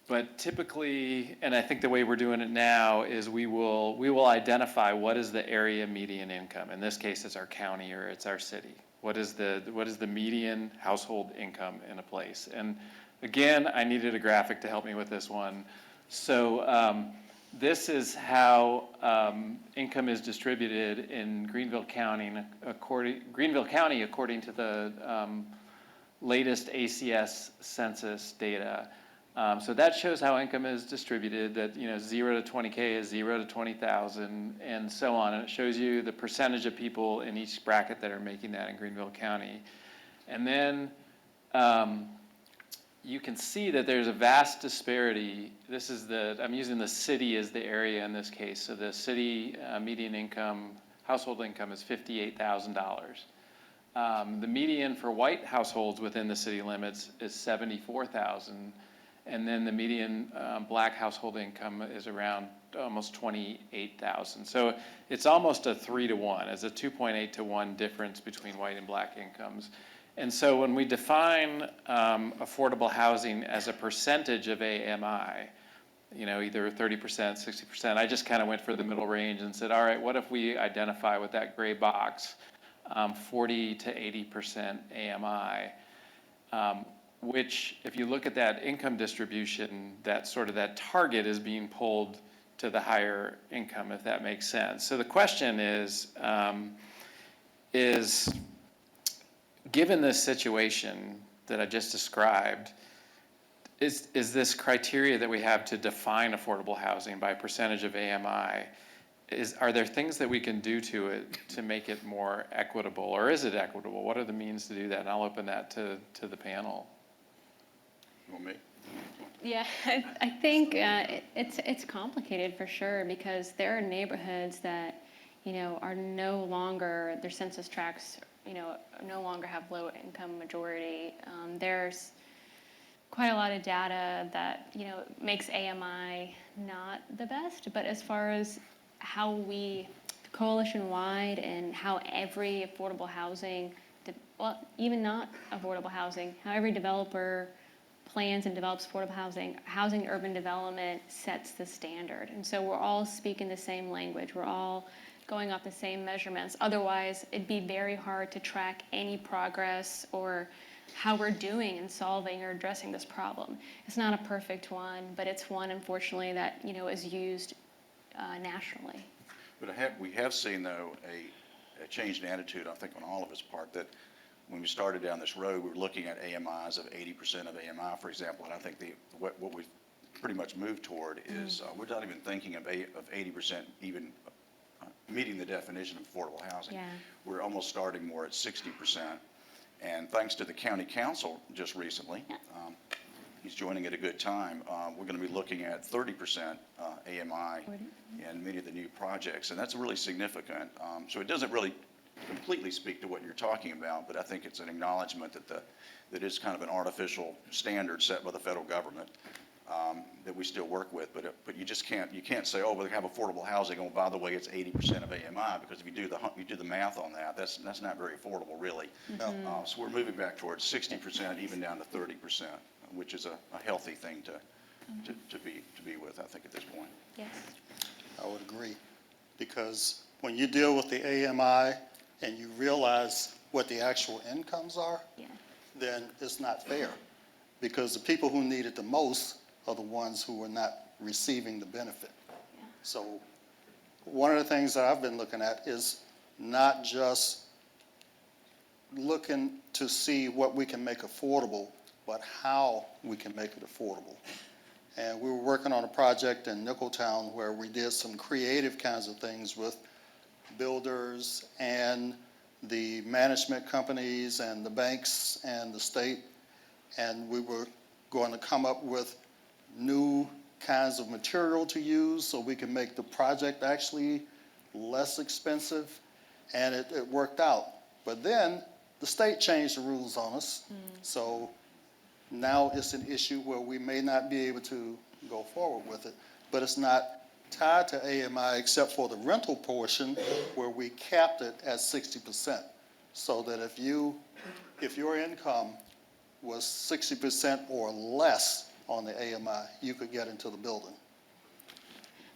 but typically, and I think the way we're doing it now is we will identify what is the area median income. In this case, it's our county or it's our city. What is the median household income in a place? And again, I needed a graphic to help me with this one. So this is how income is distributed in Greenville County, according to the latest ACS census data. So that shows how income is distributed, that 0 to 20K is 0 to 20,000 and so on. And it shows you the percentage of people in each bracket that are making that in Greenville County. And then you can see that there's a vast disparity. This is I'm using the city as the area in this case. So the city median income, household income is $58,000. The median for white households within the city limits is $74,000. And then the median black household income is around almost $28,000. So it's almost a 3-to-1. It's a 2.8 to 1 difference between white and black incomes. And so when we define affordable housing as a percentage of AMI, either 30%, 60%, I just kind of went for the middle range and said, all right, what if we identify with that gray box 40 to 80% AMI, which if you look at that income distribution, that target is being pulled to the higher income, if that makes sense. So the question is given this situation that I just described, is this criteria that we have to define affordable housing by percentage of AMI, are there things that we can do to it to make it more equitable, or is it equitable? What are the means to do that? And I'll open that to the panel. You want me? Yeah, I think it's complicated for sure, because there are neighborhoods that are no longer, their census tracts no longer have low income majority. There's quite a lot of data that makes AMI not the best, but as far as how we coalition-wide and how every affordable housing, well, even not affordable housing, how every developer plans and develops affordable housing urban development sets the standard. And so we're all speaking the same language. We're all going off the same measurements. Otherwise, it'd be very hard to track any progress or how we're doing in solving or addressing this problem. It's not a perfect one, but it's one, unfortunately, that is used nationally. But we have seen, though, a change in attitude, I think, on all of us' part, that when we started down this road, we were looking at AMIs of 80% of AMI, for example, and I think what we've pretty much moved toward is we're not even thinking of 80% even meeting the definition of affordable housing. Yeah. We're almost starting more at 60%. And thanks to the county council just recently, he's joining at a good time, we're going to be looking at 30% AMI in many of the new projects, and that's really significant. So it doesn't really completely speak to what you're talking about, but I think it's an acknowledgement that is kind of an artificial standard set by the federal government that we still work with. But you just can't say, oh, we have affordable housing. Oh, by the way, it's 80% of AMI, because if you do the math on that, that's not very affordable, really. Mm-hmm. So we're moving back towards 60%, even down to 30%, which is a healthy thing to be with, I think, at this point. Yes. I would agree, because when you deal with the AMI and you realize what the actual incomes are, then it's not fair, because the people who need it the most are the ones who are not receiving the benefit. So one of the things that I've been looking at is not just looking to see what we can make affordable, but how we can make it affordable. And we were working on a project in Nicholtown where we did some creative kinds of things with builders and the management companies and the banks and the state. And we were going to come up with new kinds of material to use so we can make the project actually less expensive. And it worked out. But then the state changed the rules on us. So now it's an issue where we may not be able to go forward with it, but it's not tied to AMI except for the rental portion, where we capped it at 60%, so that if your income was 60% or less on the AMI, you could get into the building.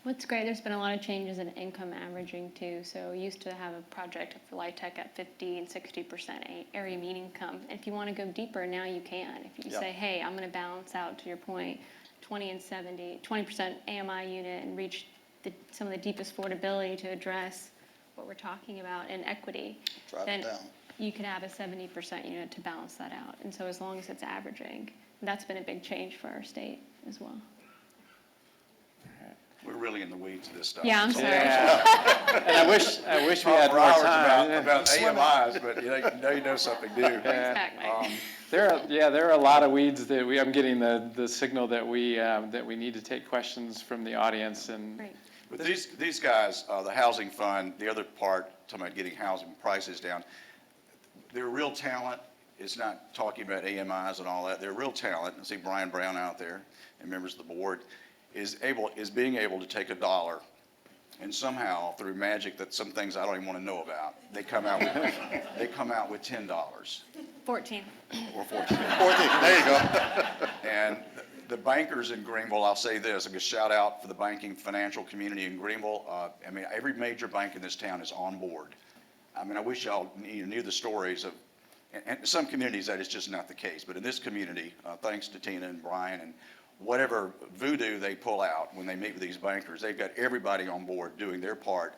What's great, there's been a lot of changes in income averaging too. So we used to have a project for LIHTC at 50 and 60% area mean income. If you want to go deeper, now you can. If you Yeah. say, hey, I'm going to balance out, to your point, 20 and 70, 20% AMI unit and reach some of the deepest affordability to address what we're talking about in equity, Drive it then down. you could have a 70% unit to balance that out. And so as long as it's averaging, that's been a big change for our state as well. We're really in the weeds of this stuff. Yeah, I'm sorry. Yeah. And I wish we had For more hours time. about AMIs, but now you know something new. Back, Mike. There are a lot of weeds that I'm getting the signal that we need to take questions from the audience and. Great. But these guys, the housing fund, the other part, talking about getting housing prices down, they're real talent. It's not talking about AMIs and all that. They're real talent. I see Brian Brown out there and members of the board is being able to take a dollar and somehow through magic that some things I don't even want to know about, they come out with $10 14. or 14. 14, there you go. And the bankers in Greenville, I'll say this, I'm going to shout out for the banking financial community in Greenville. I mean, every major bank in this town is on board. I mean, I wish y'all knew the stories of, and some communities that is just not the case, but in this community, thanks to Tina and Brian and whatever voodoo they pull out when they meet with these bankers, they've got everybody on board doing their part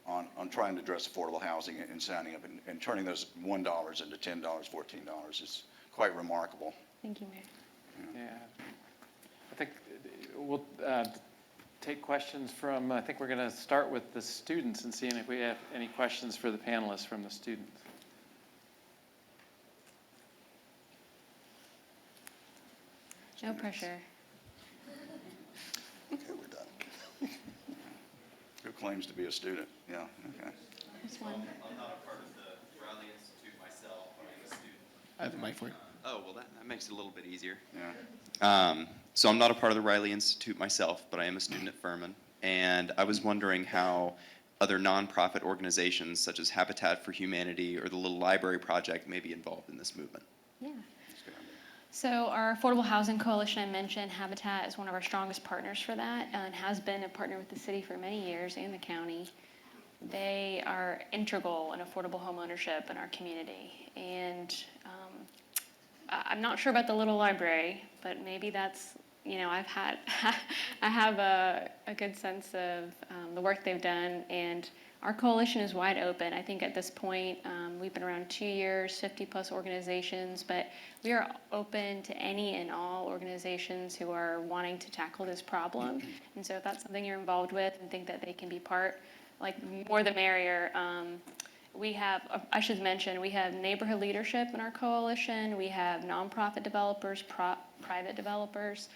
on trying to address affordable housing and signing up and turning those $1 into $10, $14 is quite remarkable. Thank you, Mayor. Yeah. I think we'll take questions from, I think we're going to start with the students and seeing if we have any questions for the panelists from the students. No pressure. Okay, we're done. Who claims to be a student? Yeah, okay. This one. I'm not a part of the Riley Institute myself, but I'm a student. I have a mic for you. Oh, well, that makes it a little bit easier. Yeah. So I'm not a part of the Riley Institute myself, but I am a student at Furman. And I was wondering how other nonprofit organizations such as Habitat for Humanity or the Little Library Project may be involved in this movement. Yeah. So our Affordable Housing Coalition I mentioned, Habitat is one of our strongest partners for that and has been a partner with the city for many years and the county. They are integral in affordable home ownership in our community. And I'm not sure about the Little Library, but maybe that's, I have a good sense of the work they've done, and our coalition is wide open. I think at this point, we've been around 2 years, 50 plus organizations, but we are open to any and all organizations who are wanting to tackle this problem. And so if that's something you're involved with and think that they can be part, like more the merrier. We have, I should mention, we have neighborhood leadership in our coalition. We have nonprofit developers, private developers.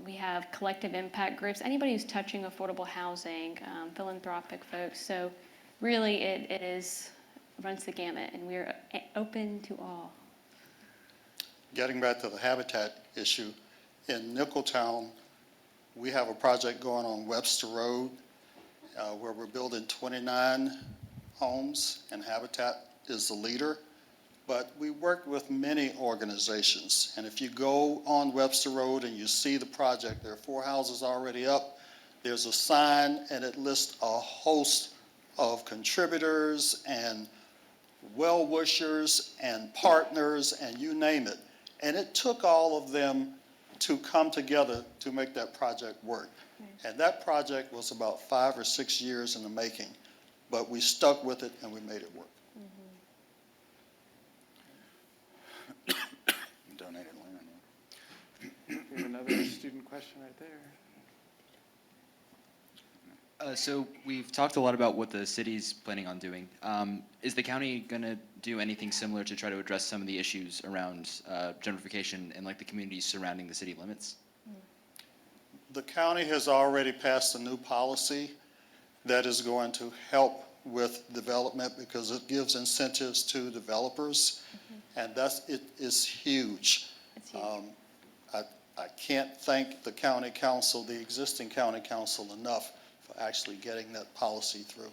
We have collective impact groups, anybody who's touching affordable housing, philanthropic folks. So really it runs the gamut, and we're open to all. Getting back to the habitat issue, in Nicholtown, we have a project going on Webster Road where we're building 29 homes, and Habitat is the leader. But we work with many organizations, and if you go on Webster Road and you see the project, there are 4 houses already up. There's a sign, and it lists a host of contributors and well-wishers and partners and you name it. And it took all of them to come together to make that project work. And that project was about 5 or 6 years in the making, but we stuck with it and we made it work. Donated land. We have another student question right there. So we've talked a lot about what the city's planning on doing. Is the county going to do anything similar to try to address some of the issues around gentrification and like the communities surrounding the city limits? The county has already passed a new policy that is going to help with development because it gives incentives to developers, and it is huge. It's huge. I can't thank the county council, the existing county council, enough for actually getting that policy through.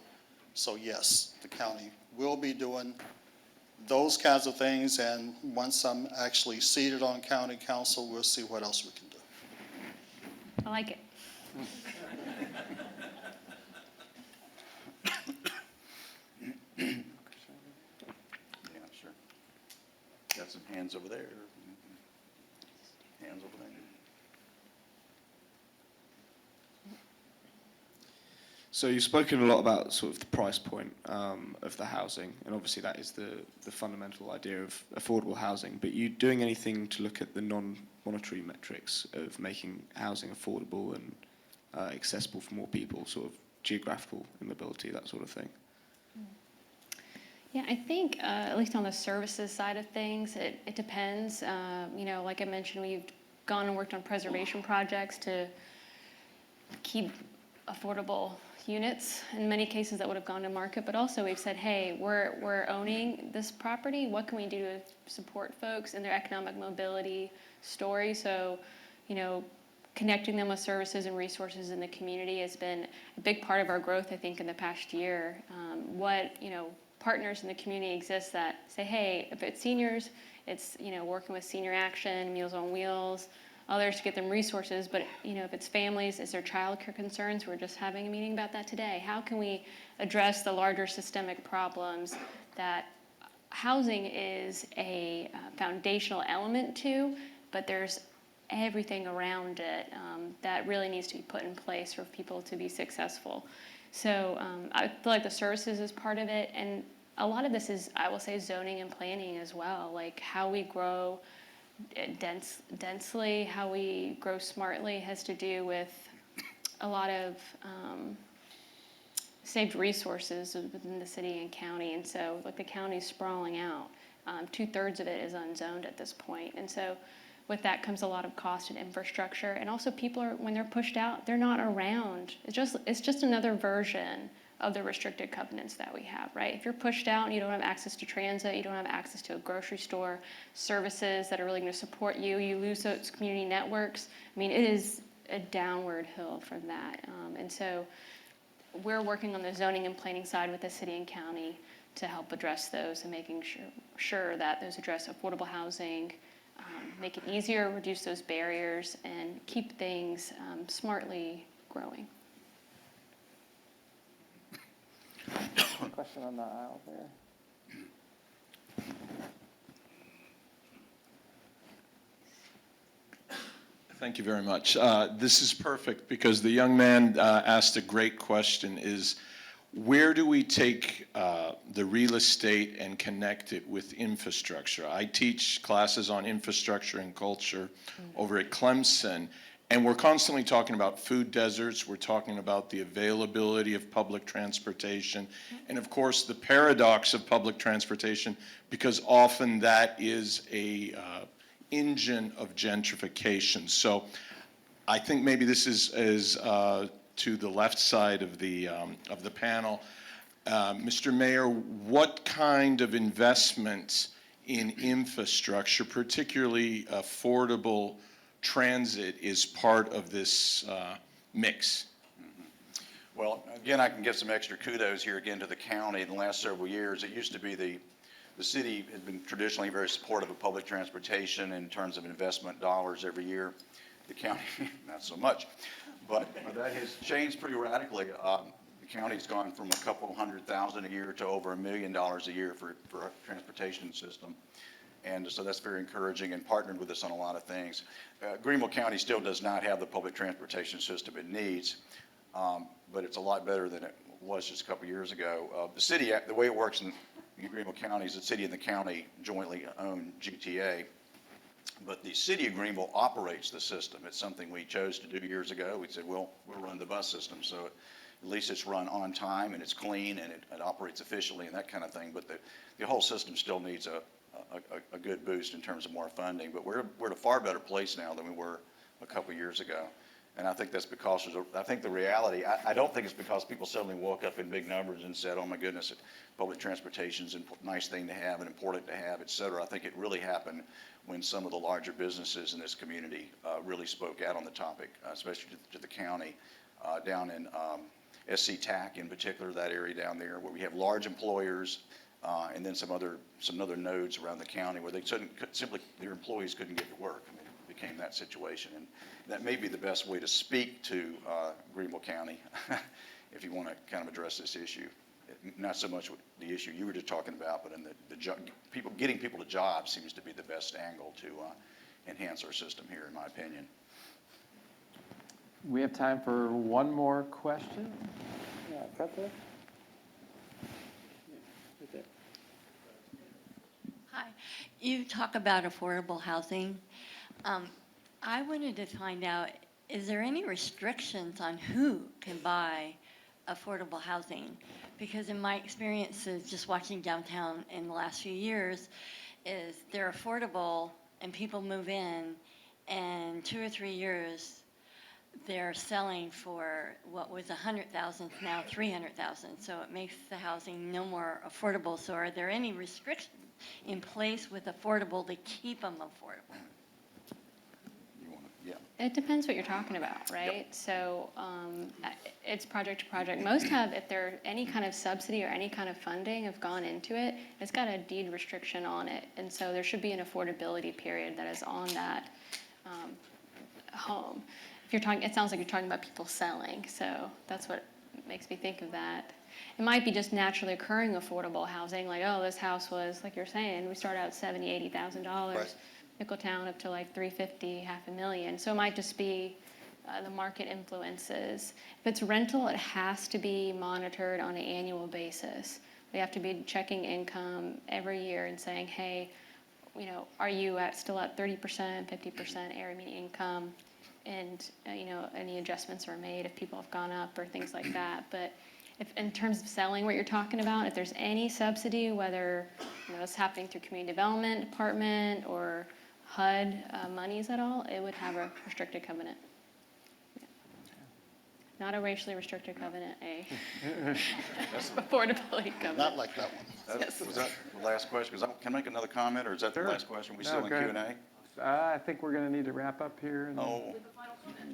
So yes, the county will be doing those kinds of things, and once I'm actually seated on county council, we'll see what else we can do. I like it. Hands over there. Hands over there. So you've spoken a lot about sort of the price point of the housing, and obviously that is the fundamental idea of affordable housing, but you doing anything to look at the non-monetary metrics of making housing affordable and accessible for more people, sort of geographical immobility, that sort of thing? Yeah, I think, at least on the services side of things, it depends. You know, like I mentioned, we've gone and worked on preservation projects to keep affordable units in many cases that would have gone to market, but also we've said, hey, we're owning this property. What can we do to support folks in their economic mobility story? So, you know, connecting them with services and resources in the community has been a big part of our growth, I think, in the past year. Partners in the community exist that say, hey, if it's seniors, it's, you know, working with Senior Action, Meals on Wheels, others to get them resources. But, you know, if it's families, is there childcare concerns? We're just having a meeting about that today. How can we address the larger systemic problems that housing is a foundational element to, but there's everything around it that really needs to be put in place for people to be successful. So I feel like the services is part of it, and a lot of this is, I will say, zoning and planning as well, like how we grow densely, how we grow smartly has to do with a lot of saved resources within the city and county, and so like the county's sprawling out. 2/3 of it is unzoned at this point, and so with that comes a lot of cost and infrastructure, and also people are, when they're pushed out, they're not around. It's just another version of the restricted covenants that we have, right? If you're pushed out and you don't have access to transit, you don't have access to a grocery store, services that are really going to support you, you lose those community networks. I mean, it is a downward hill from that, and so we're working on the zoning and planning side with the city and county to help address those and making sure that those address affordable housing, make it easier, reduce those barriers, and keep things smartly growing. Question on the aisle there. Thank you very much. This is perfect because the young man asked a great question, is where do we take the real estate and connect it with infrastructure? I teach classes on infrastructure and culture over at Clemson, and we're constantly talking about food deserts. We're talking about the availability of public transportation, and of course the paradox of public transportation, because often that is a engine of gentrification. So I think maybe this is to the left side of the panel. Mr. Mayor, what kind of investments in infrastructure, particularly affordable transit, is part of this mix? Well, again, I can give some extra kudos here again to the county. In the last several years, it used to be the city had been traditionally very supportive of public transportation in terms of investment dollars every year. The county, not so much, but that has changed pretty radically. The county's gone from a couple $100,000 a year to over $1 million a year for our transportation system. And so that's very encouraging, and partnered with us on a lot of things. Greenville County still does not have the public transportation system it needs, but it's a lot better than it was just a couple years ago. The city, the way it works in Greenville County is the city and the county jointly own GTA, but the city of Greenville operates the system. It's something we chose to do years ago. We said, we'll run the bus system, so at least it's run on time and it's clean and it operates efficiently and that kind of thing. But the whole system still needs a good boost in terms of more funding. But we're at a far better place now than we were a couple years ago. And I think that's because, I think the reality, I don't think it's because people suddenly woke up in big numbers and said, oh my goodness, public transportation is a nice thing to have and important to have, et cetera. I think it really happened when some of the larger businesses in this community really spoke out on the topic, especially to the county, down in SC TAC in particular, that area down there where we have large employers, and then some other nodes around the county where they simply, their employees couldn't get to work. I mean, it became that situation. And that may be the best way to speak to Greenville County if you want to kind of address this issue. not so much the issue you were just talking about, but in getting people to jobs seems to be the best angle to enhance our system here, in my opinion. We have time for one more question. Yeah, right there. Right there. Hi. You talk about affordable housing. I wanted to find out, is there any restrictions on who can buy affordable housing? Because in my experiences, just watching downtown in the last few years, is they're affordable and people move in, and 2 or 3 years, they're selling for what was 100,000 now 300,000. So it makes the housing no more affordable. So are there any restrictions in place with affordable to keep them affordable? You want to, yeah. It depends what you're talking about, right? So it's project to project. Most have, if there any kind of subsidy or any kind of funding have gone into it, it's got a deed restriction on it. And so there should be an affordability period that is on that home. If you're talking, it sounds like you're talking about people selling. So that's what makes me think of that. It might be just naturally occurring affordable housing, like, oh, this house was, like you're saying, we start out $70,000, $80,000. Right. Nickeltown up to like $350,000, $500,000. So it might just be the market influences. If it's rental, it has to be monitored on an annual basis. We have to be checking income every year and saying, hey, you know, are you still at 30%, 50% area median income? And, you know, any adjustments are made if people have gone up or things like that. But if, in terms of selling what you're talking about, if there's any subsidy, whether, you know, it's happening through community development department or HUD monies at all, it would have a restricted covenant. Yeah. Not a racially restricted covenant, a affordability covenant. Not like that one. Was that the last question? Can I make another comment, or is that the last question? We still in Q&A? I think we're going to need to wrap up here. And Oh.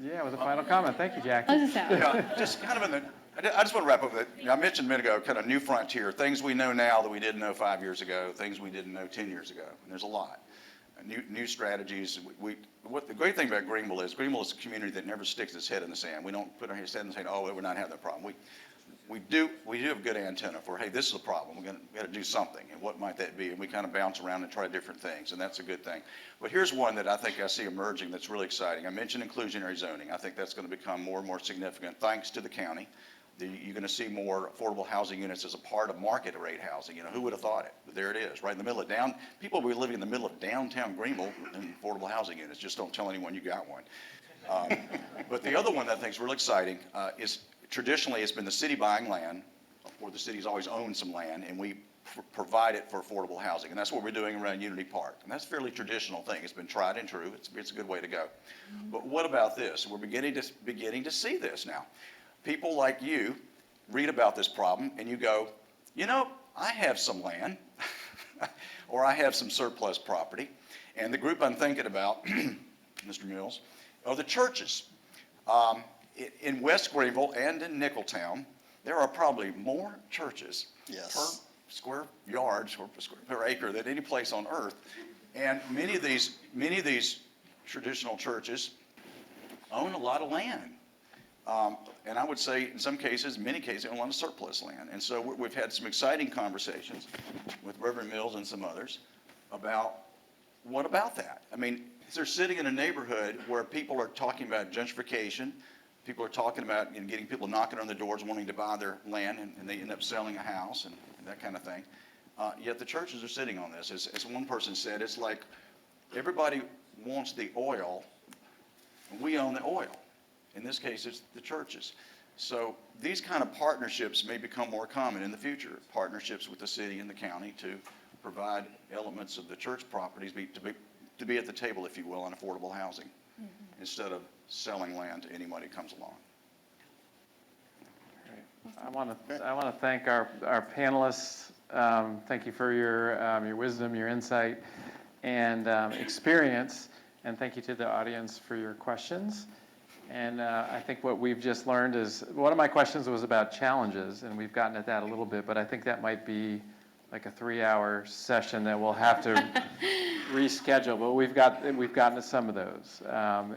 Yeah, with a final comment. Thank you, Jackie. Close this out. Yeah, just kind of I just want to wrap up with it. I mentioned a minute ago, kind of new frontier, things we know now that we didn't know 5 years ago, things we didn't know 10 years ago. And there's a lot. New strategies. What the great thing about Greenville is a community that never sticks its head in the sand. We don't put our head in the sand, oh, we're not having that problem. We do have a good antenna for, hey, this is a problem. We got to do something, and what might that be? And we kind of bounce around and try different things, and that's a good thing. But here's one that I think I see emerging that's really exciting. I mentioned inclusionary zoning. I think that's going to become more and more significant thanks to the county. You're going to see more affordable housing units as a part of market rate housing. You know, who would have thought it? But there it is, right in the middle of people will be living in the middle of downtown Greenville in affordable housing units. Just don't tell anyone you got one. But the other one that I think is really exciting is traditionally it's been the city buying land, or the city's always owned some land, and we provide it for affordable housing. And that's what we're doing around Unity Park. And that's a fairly traditional thing. It's been tried and true. It's a good way to go. But what about this? We're beginning to see this now. People like you read about this problem and you go, you know, I have some land or I have some surplus property. And the group I'm thinking about, Mr. Mills, are the churches. In West Greenville and in Nickeltown, there are probably more churches per square yards or per acre than any place on earth. And many of these traditional churches own a lot of land. And I would say in some cases, many cases, they own a lot of surplus land. And so we've had some exciting conversations with Reverend Mills and some others about what about that? I mean, they're sitting in a neighborhood where people are talking about gentrification. People are talking about getting people knocking on their doors wanting to buy their land, and they end up selling a house and that kind of thing. Yet the churches are sitting on this. As one person said, it's like everybody wants the oil, and we own the oil. In this case, it's the churches. So these kind of partnerships may become more common in the future, partnerships with the city and the county to provide elements of the church properties to be at the table, if you will, on affordable housing, instead of selling land to anybody who comes along. I want to thank our panelists. Thank you for your wisdom, your insight, and experience. And thank you to the audience for your questions. And I think what we've just learned is, one of my questions was about challenges, and we've gotten at that a little bit, but I think that might be like a 3-hour session that we'll have to reschedule, but we've gotten to some of those.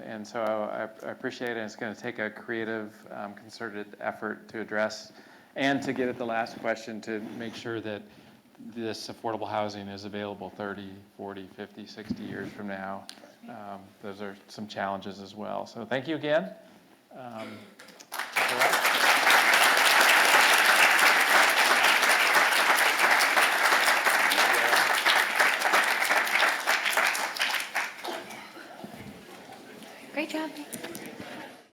And so I appreciate it. It's going to take a creative, concerted effort to address And to get at the last question, to make sure that this affordable housing is available 30, 40, 50, 60 years from now. Those are some challenges as well. So thank you again. Great job.